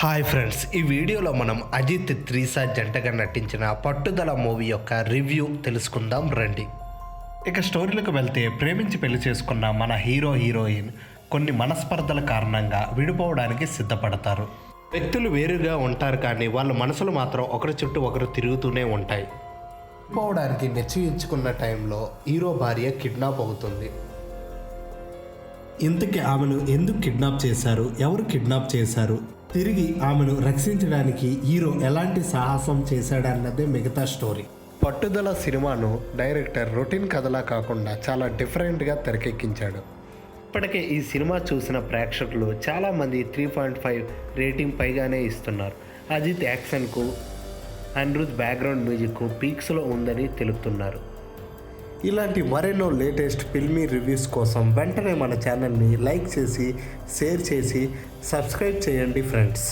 Hi friends, ఈ వీడియోలో మనం అజిత్ త్రిష జంటగా నటించిన పట్టుదల మూవీ యొక్క రివ్యూ తెలుసుకుందాం రండి. ఇక స్టోరీలకు వెళ్తే, ప్రేమించి పెళ్లి చేసుకున్న మన హీరోయిన్ కొన్ని మనస్పర్ధల కారణంగా విడిపోవడానికి సిద్ధపడతారు. వ్యక్తులు వేరుగా ఉంటారు, కానీ వాళ్ళ మనసులు మాత్రం ఒకరి చుట్టూ ఒకరు తిరుగుతూనే ఉంటాయి. విడిపోవడానికి నిశ్చయించుకున్న టైంలో హీరో భార్య కిడ్నాప్ అవుతుంది. ఇంతకీ ఆమెను ఎందుకు కిడ్నాప్ చేశారు, ఎవరు కిడ్నాప్ చేశారు, తిరిగి ఆమెను రక్షించడానికి హీరో ఎలాంటి సాహసం చేశాడన్నదే మిగతా స్టోరీ. పట్టుదల సినిమాను డైరెక్టర్ రొటీన్ కథలా కాకుండా చాలా డిఫరెంట్గా తెరకెక్కించాడు. ఇప్పటికే ఈ సినిమా చూసిన ప్రేక్షకులు చాలామంది 3.5 రేటింగ్ పైగానే ఇస్తున్నారు. అజిత్ యాక్షన్కు, అనిరుద్ బ్యాక్గ్రౌండ్ మ్యూజిక్కు పీక్స్లో ఉందని తెలుపుతున్నారు. ఇలాంటి మరెన్నో లేటెస్ట్ ఫిల్మీ రివ్యూస్ కోసం వెంటనే మన ఛానల్ని లైక్ చేసి, షేర్ చేసి, సబ్స్క్రైబ్ చేయండి ఫ్రెండ్స్.